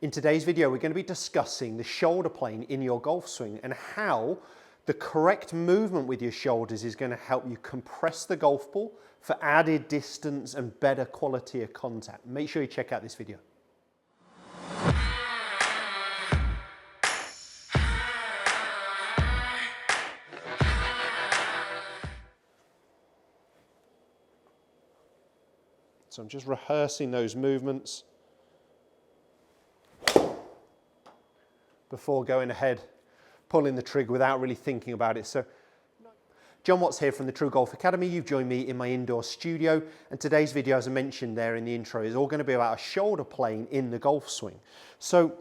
In today's video, we're going to be discussing the shoulder plane in your golf swing and how the correct movement with your shoulders is going to help you compress the golf ball for added distance and better quality of contact. Make sure you check out this video. So I'm just rehearsing those movements before going ahead, pulling the trigger without really thinking about it. So, Jon Watts here from the TruGolf Academy. You've joined me in my indoor studio, and today's video, as I mentioned there in the intro, is all going to be about a shoulder plane in the golf swing. So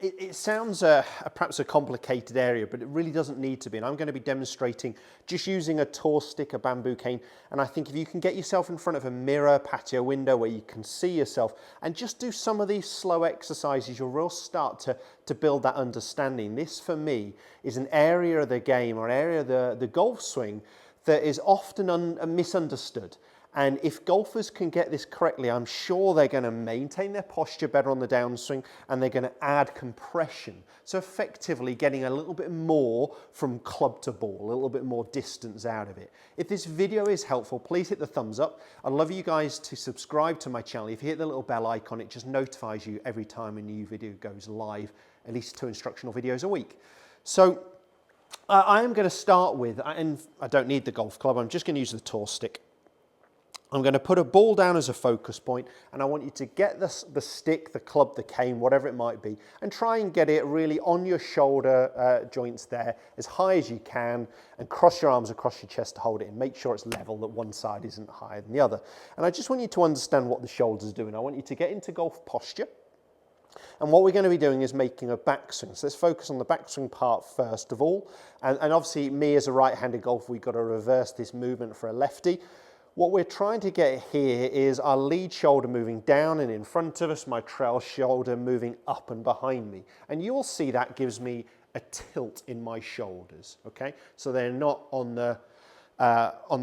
it sounds perhaps a complicated area, but it really doesn't need to be. And I'm going to be demonstrating just using a tall stick, a bamboo cane. And I think if you can get yourself in front of a mirror, patio window where you can see yourself and just do some of these slow exercises, you'll really start to build that understanding. This, for me, is an area of the game or an area of the golf swing that is often misunderstood. And if golfers can get this correctly, I'm sure they're going to maintain their posture better on the downswing and they're going to add compression. So effectively getting a little bit more from club to ball, a little bit more distance out of it. If this video is helpful, please hit the thumbs up. I'd love you guys to subscribe to my channel. If you hit the little bell icon, it just notifies you every time a new video goes live, at least 2 instructional videos a week. So I am going to start with, and I don't need the golf club, I'm just going to use the tall stick. I'm going to put a ball down as a focus point, and I want you to get the stick, the club, the cane, whatever it might be, and try and get it really on your shoulder joints there as high as you can, and cross your arms across your chest to hold it in. Make sure it's level, that one side isn't higher than the other. And I just want you to understand what the shoulders are doing. I want you to get into golf posture. And what we're going to be doing is making a backswing. So let's focus on the backswing part first of all. And obviously, me as a right-handed golfer, we've got to reverse this movement for a lefty. What we're trying to get here is our lead shoulder moving down and in front of us, my trail shoulder moving up and behind me. And you'll see that gives me a tilt in my shoulders, okay? So they're not on the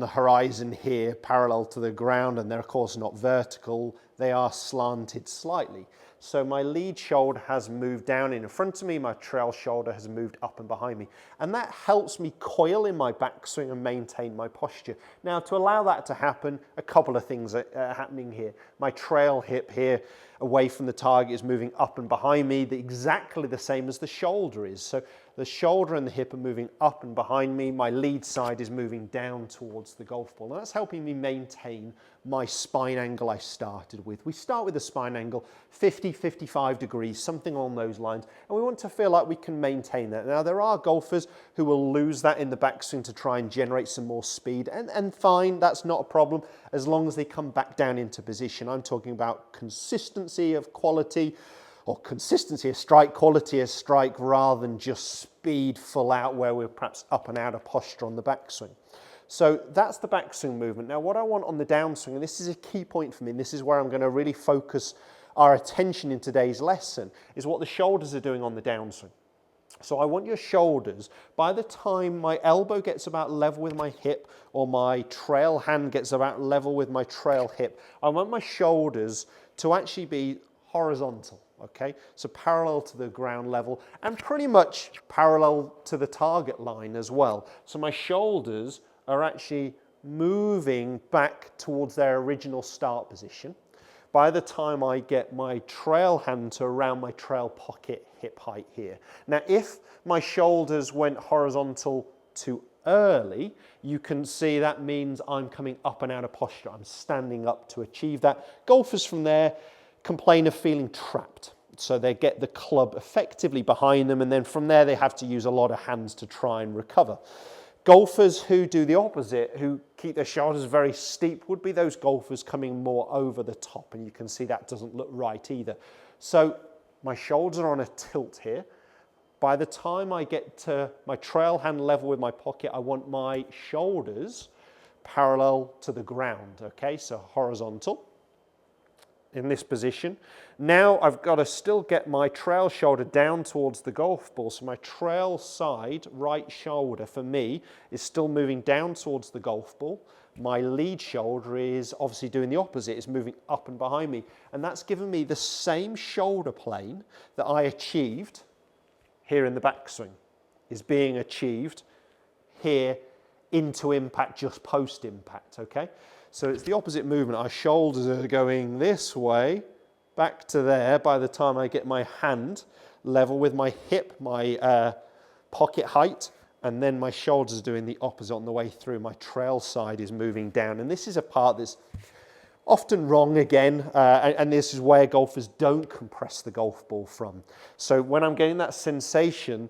horizon here, parallel to the ground, and they're of course not vertical. They are slanted slightly. So my lead shoulder has moved down in front of me, my trail shoulder has moved up and behind me. And that helps me coil in my backswing and maintain my posture. Now, to allow that to happen, a couple of things are happening here. My trail hip here, away from the target, is moving up and behind me, exactly the same as the shoulder is. So the shoulder and the hip are moving up and behind me. My lead side is moving down towards the golf ball. And that's helping me maintain my spine angle I started with. We start with a spine angle 50, 55 degrees, something along those lines. And we want to feel like we can maintain that. Now, there are golfers who will lose that in the backswing to try and generate some more speed. And fine, that's not a problem, as long as they come back down into position. I'm talking about consistency of quality, or consistency of strike, quality of strike, rather than just speed full out where we're perhaps up and out of posture on the backswing. So that's the backswing movement. Now, what I want on the downswing, and this is a key point for me, and this is where I'm going to really focus our attention in today's lesson, is what the shoulders are doing on the downswing. So I want your shoulders, by the time my elbow gets about level with my hip, or my trail hand gets about level with my trail hip, I want my shoulders to actually be horizontal. Okay, so parallel to the ground level and pretty much parallel to the target line as well. So my shoulders are actually moving back towards their original start position. By the time I get my trail hand to around my trail pocket hip height here. Now, if my shoulders went horizontal too early, you can see that means I'm coming up and out of posture. I'm standing up to achieve that. Golfers from there complain of feeling trapped. So they get the club effectively behind them, and then from there they have to use a lot of hands to try and recover. Golfers who do the opposite, who keep their shoulders very steep, would be those golfers coming more over the top, and you can see that doesn't look right either. So my shoulders are on a tilt here. By the time I get to my trail hand level with my pocket, I want my shoulders parallel to the ground, okay, so horizontal. In this position. Now I've got to still get my trail shoulder down towards the golf ball. So my trail side, right shoulder for me, is still moving down towards the golf ball. my lead shoulder is obviously doing the opposite, it's moving up and behind me. And that's given me the same shoulder plane that I achieved here in the backswing, is being achieved here into impact, just post impact, okay? So it's the opposite movement. Our shoulders are going this way, back to there by the time I get my hand level with my hip, my pocket height, and then my shoulders are doing the opposite on the way through. My trail side is moving down. And this is a part that's often wrong again, and this is where golfers don't compress the golf ball from. So when I'm getting that sensation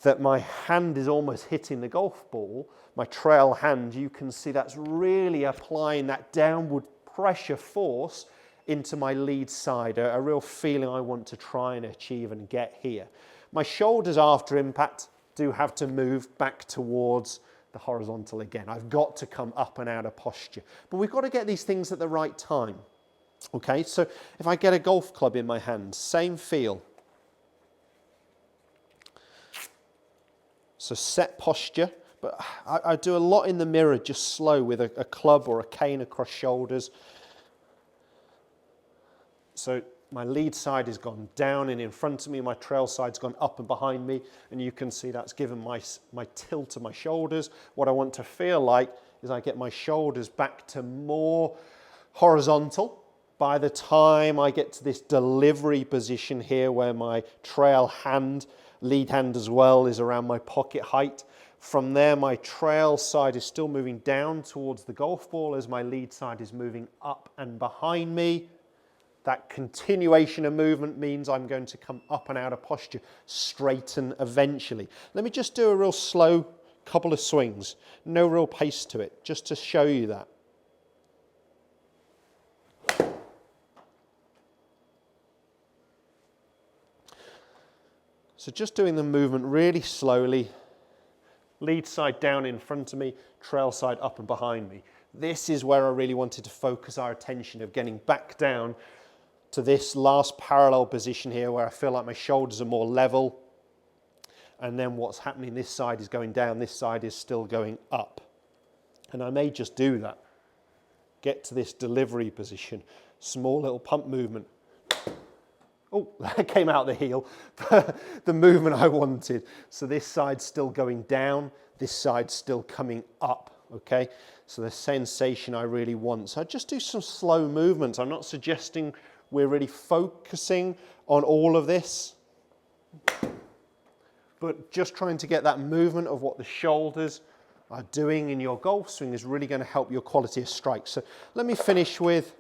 that my hand is almost hitting the golf ball, my trail hand, you can see that's really applying that downward pressure force into my lead side, a real feeling I want to try and achieve and get here. My shoulders after impact do have to move back towards the horizontal again. I've got to come up and out of posture. But we've got to get these things at the right time. Okay, so if I get a golf club in my hand, same feel. So set posture, but I do a lot in the mirror, just slow with a club or a cane across shoulders. So my lead side has gone down and in front of me, my trail side's gone up and behind me, and you can see that's given my tilt of my shoulders. What I want to feel like is I get my shoulders back to more horizontal. By the time I get to this delivery position here where my trail hand, lead hand as well, is around my pocket height. From there, my trail side is still moving down towards the golf ball as my lead side is moving up and behind me. That continuation of movement means I'm going to come up and out of posture, straighten eventually. Let me just do a real slow couple of swings. No real pace to it, just to show you that. So just doing the movement really slowly. Lead side down in front of me, trail side up and behind me. This is where I really wanted to focus our attention, of getting back down to this last parallel position here where I feel like my shoulders are more level, and then what's happening, this side is going down, this side is still going up. And I may just do that. Get to this delivery position, small little pump movement. Oh, that came out the heel, the movement I wanted. So this side's still going down, this side's still coming up, okay? So the sensation I really want. So I just do some slow movements. I'm not suggesting we're really focusing on all of this, but just trying to get that movement of what the shoulders are doing in your golf swing is really going to help your quality of strike. So let me finish with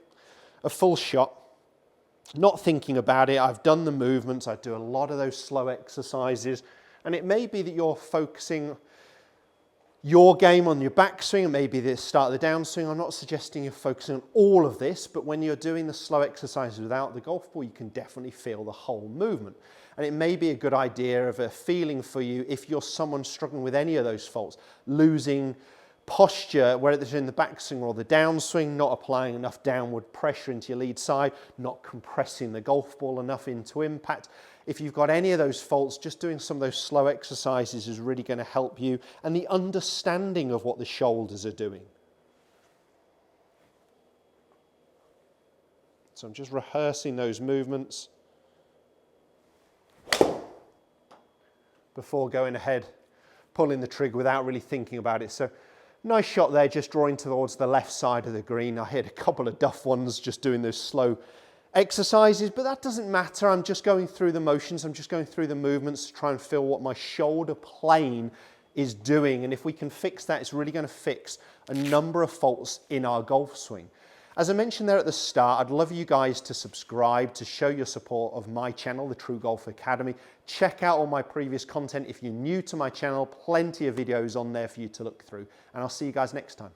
a full shot, not thinking about it. I've done the movements. I do a lot of those slow exercises, and it may be that you're focusing your game on your backswing, and maybe the start of the downswing. I'm not suggesting you're focusing on all of this, but when you're doing the slow exercises without the golf ball, you can definitely feel the whole movement. And it may be a good idea of a feeling for you if you're someone struggling with any of those faults, losing posture, whether it's in the backswing or the downswing, not applying enough downward pressure into your lead side, not compressing the golf ball enough into impact. If you've got any of those faults, just doing some of those slow exercises is really going to help you, and the understanding of what the shoulders are doing. So I'm just rehearsing those movements before going ahead, pulling the trigger without really thinking about it. So nice shot there, just drawing towards the left side of the green. I hit a couple of duff ones just doing those slow exercises, but that doesn't matter. I'm just going through the motions. I'm just going through the movements to try and feel what my shoulder plane is doing. And if we can fix that, it's really going to fix a number of faults in our golf swing. As I mentioned there at the start, I'd love you guys to subscribe to show your support of my channel, the TruGolf Academy. Check out all my previous content. If you're new to my channel, plenty of videos on there for you to look through. And I'll see you guys next time.